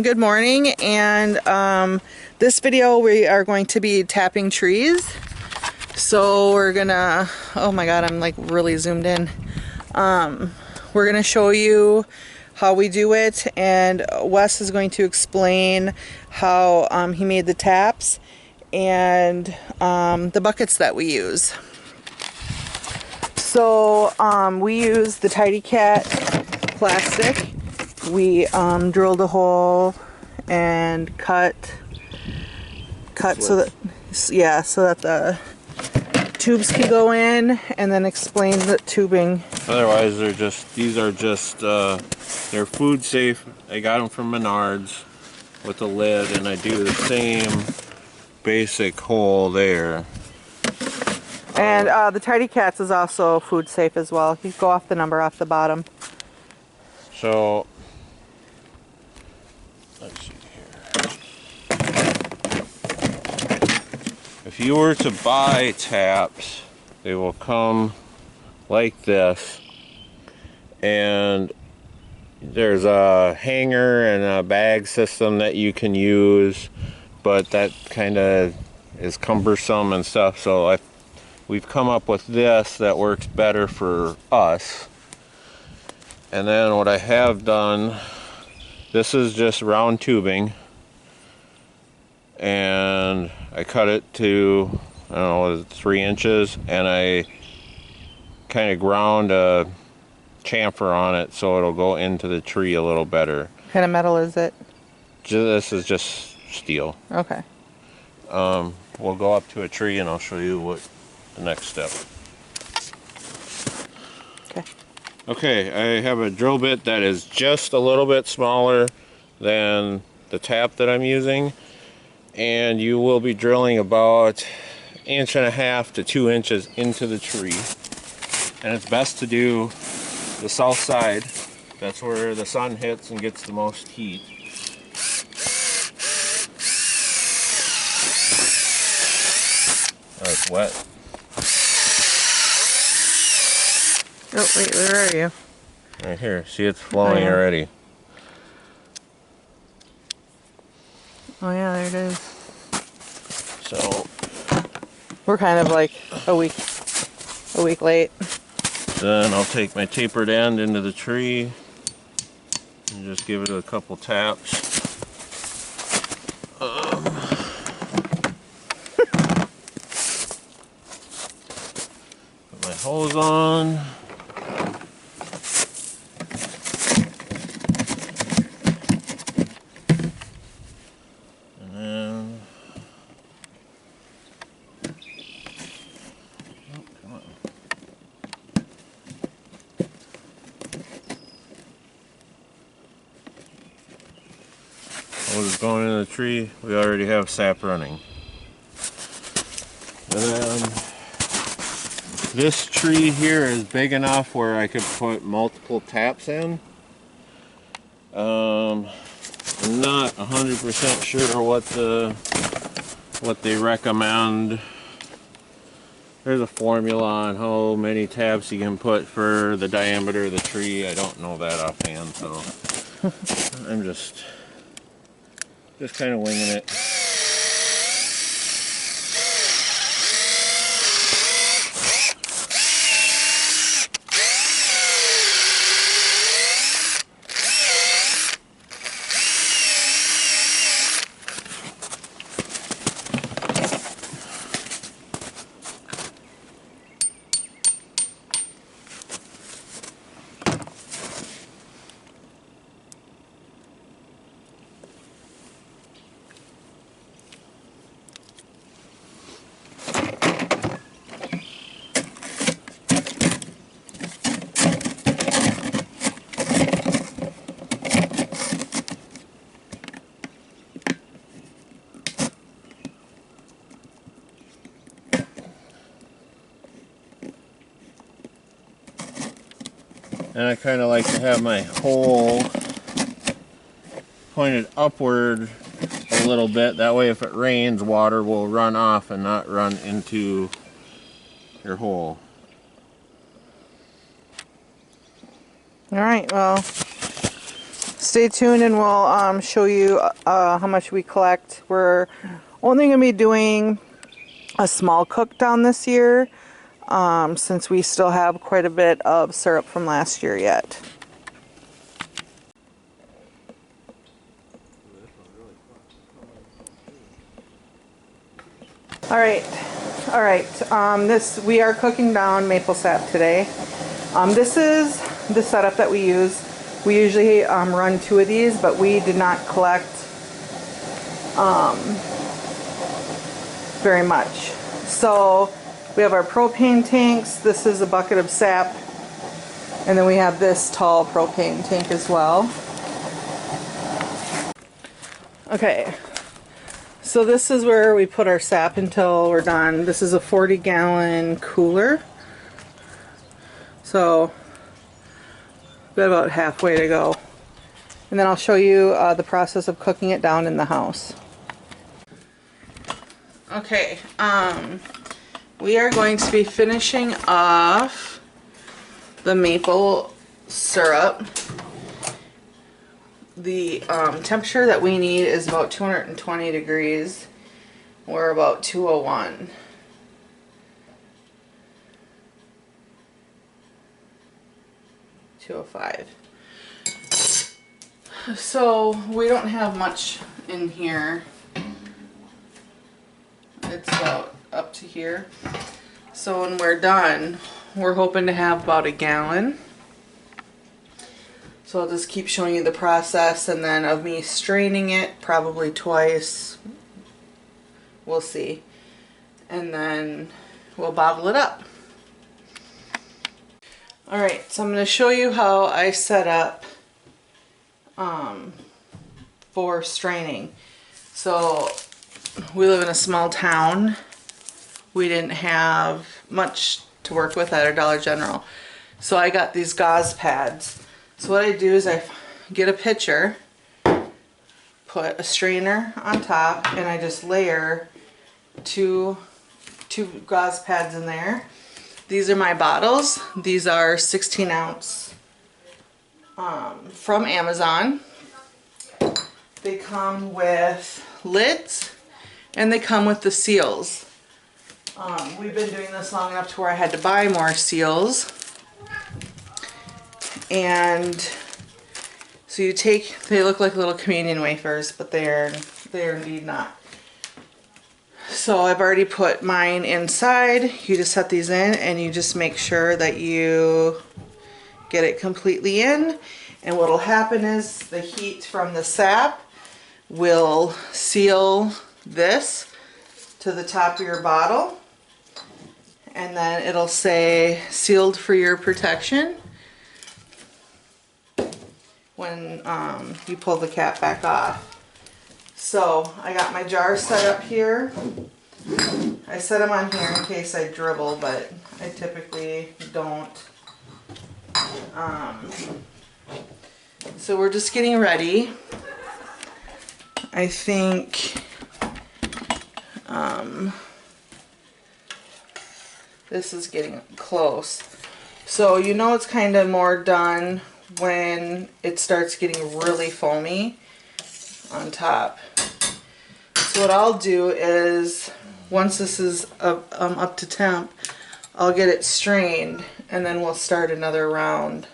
Good morning, and this video we are going to be tapping trees. So we're gonna, oh my god, I'm like really zoomed in. We're gonna show you how we do it, and Wes is going to explain how he made the taps and the buckets that we use. So we use the Tidy Cat plastic. We drilled a hole and cut so that the tubes can go in, and then explain the tubing. Otherwise, these are just they're food safe. I got them from Menards with a lid, and I do the same basic hole there. And the Tidy Cats is also food safe as well. You go off the number off the bottom. So let's see here. If you were to buy taps, they will come like this, and there's a hanger and a bag system that you can use, but that kind of is cumbersome and stuff. So we've come up with this that works better for us. And then what I have done, this is just round tubing, and I cut it to, I don't know, 3 inches, and I kind of ground a chamfer on it so it'll go into the tree a little better. What kind of metal is it? This is just steel. Okay. We'll go up to a tree and I'll show you what the next step. Okay. Okay, I have a drill bit that is just a little bit smaller than the tap that I'm using, and you will be drilling about 1.5 to 2 inches into the tree. And it's best to do the south side. That's where the sun hits and gets the most heat. Oh, it's wet. Oh wait, where are you? Right here. See, it's flowing already. Oh yeah, there it is. So we're kind of like a week late. then I'll take my tapered end into the tree and just give it a couple taps. Put my hose on. And then, oh, come on. Hose is going in the tree. We already have sap running. And then this tree here is big enough where I could put multiple taps in. I'm not 100% sure what they recommend. There's a formula on how many taps you can put for the diameter of the tree. I don't know that offhand, so I'm just kind of winging it. And I kind of like to have my hole pointed upward a little bit. That way if it rains, water will run off and not run into your hole. All right, well, Stay tuned and we'll show you how much we collect. We're only going to be doing a small cook down this year since we still have quite a bit of syrup from last year yet. All right. We are cooking down maple sap today. This is the setup that we use. We usually run 2 of these, but we did not collect very much. So we have our propane tanks. This is a bucket of sap, and then we have this tall propane tank as well. Okay. So this is where we put our sap until we're done. This is a 40-gallon cooler. So we've got about halfway to go. And then I'll show you the process of cooking it down in the house. Okay, we are going to be finishing off the maple syrup. The temperature that we need is about 220 degrees. We're about 201. So we don't have much in here. It's about up to here. So when we're done, we're hoping to have about a gallon. So I'll just keep showing you the process, and then of me straining it probably twice. We'll see. And then we'll bottle it up. Alright, so I'm going to show you how I set up for straining. So we live in a small town. We didn't have much to work with at our Dollar General. So I got these gauze pads. So what I do is I get a pitcher, put a strainer on top, and I just layer two gauze pads in there. These are my bottles. These are 16 ounce from Amazon. They come with lids and they come with the seals. We've been doing this long enough to where I had to buy more seals. And so you take, they look like little communion wafers, but they're indeed not. So I've already put mine inside. You just set these in and you just make sure that you get it completely in. And what'll happen is the heat from the sap will seal this to the top of your bottle. And then it'll say sealed for your protection when you pull the cap back off. So I got my jar set up here. I set them on here in case I dribble, but I typically don't. So we're just getting ready. I think this is getting close. So you know it's kind of more done when it starts getting really foamy on top. So what I'll do is, once this is up to temp, I'll get it strained and then we'll start another round.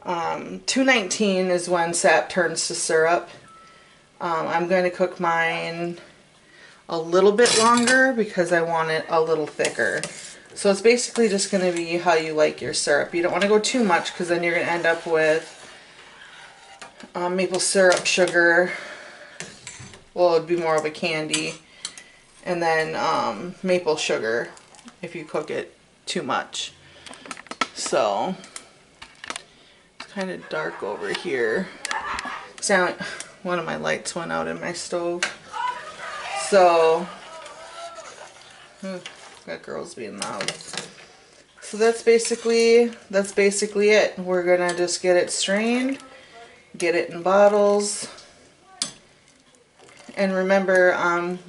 219 is when sap turns to syrup. I'm going to cook mine a little bit longer because I want it a little thicker. So it's basically just going to be how you like your syrup. You don't want to go too much because then you're going to end up with maple syrup, sugar. Well, it'd be more of a candy. And then maple sugar if you cook it too much. So it's kind of dark over here. Sound one of my lights went out in my stove. So got girls being loud. So that's basically it. We're gonna just get it strained, get it in bottles, and remember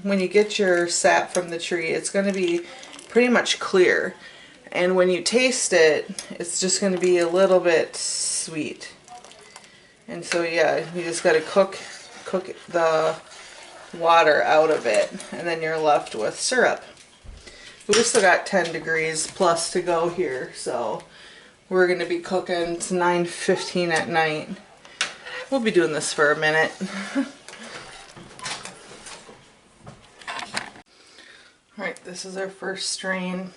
when you get your sap from the tree, it's gonna be pretty much clear. And when you taste it, it's just going to be a little bit sweet. And so yeah, you just got to cook the water out of it, and then you're left with syrup. But we still got 10 degrees plus to go here, so we're going to be cooking. It's 9:15 at night. We'll be doing this for a minute. Alright, this is our first strain.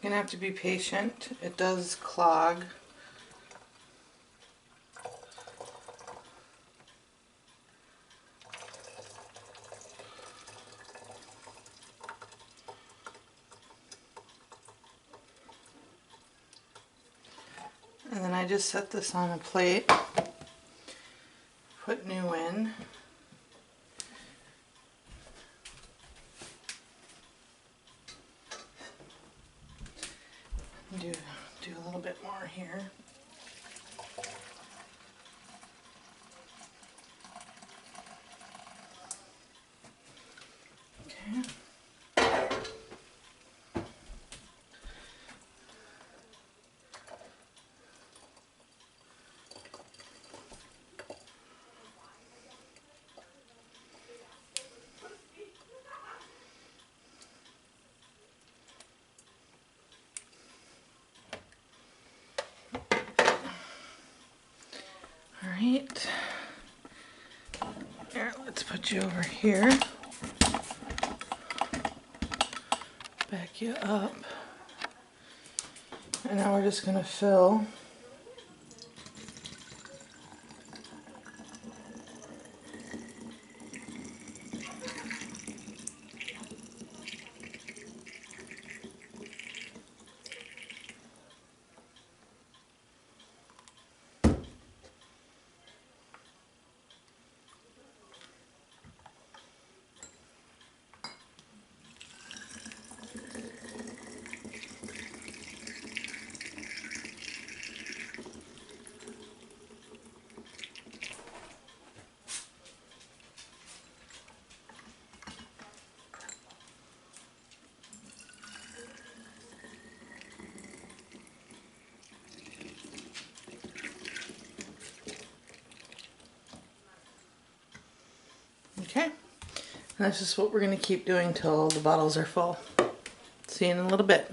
You're gonna have to be patient. It does clog. And then I just set this on a plate, put new in. Do a little bit more here. Okay. Alright, here, let's put you over here, back you up, and now we're just going to fill. Okay, and that's just what we're going to keep doing till the bottles are full. See you in a little bit.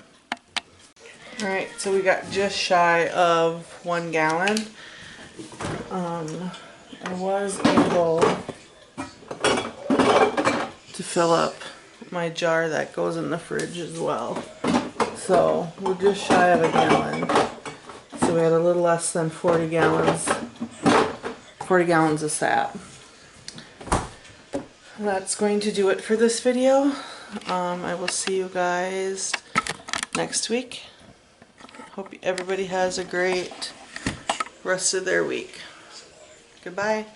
Alright, so we got just shy of 1 gallon. I was able to fill up my jar that goes in the fridge as well. So we're just shy of 1 gallon. So we had a little less than 40 gallons of sap. That's going to do it for this video. I will see you guys next week. Hope everybody has a great rest of their week. Goodbye.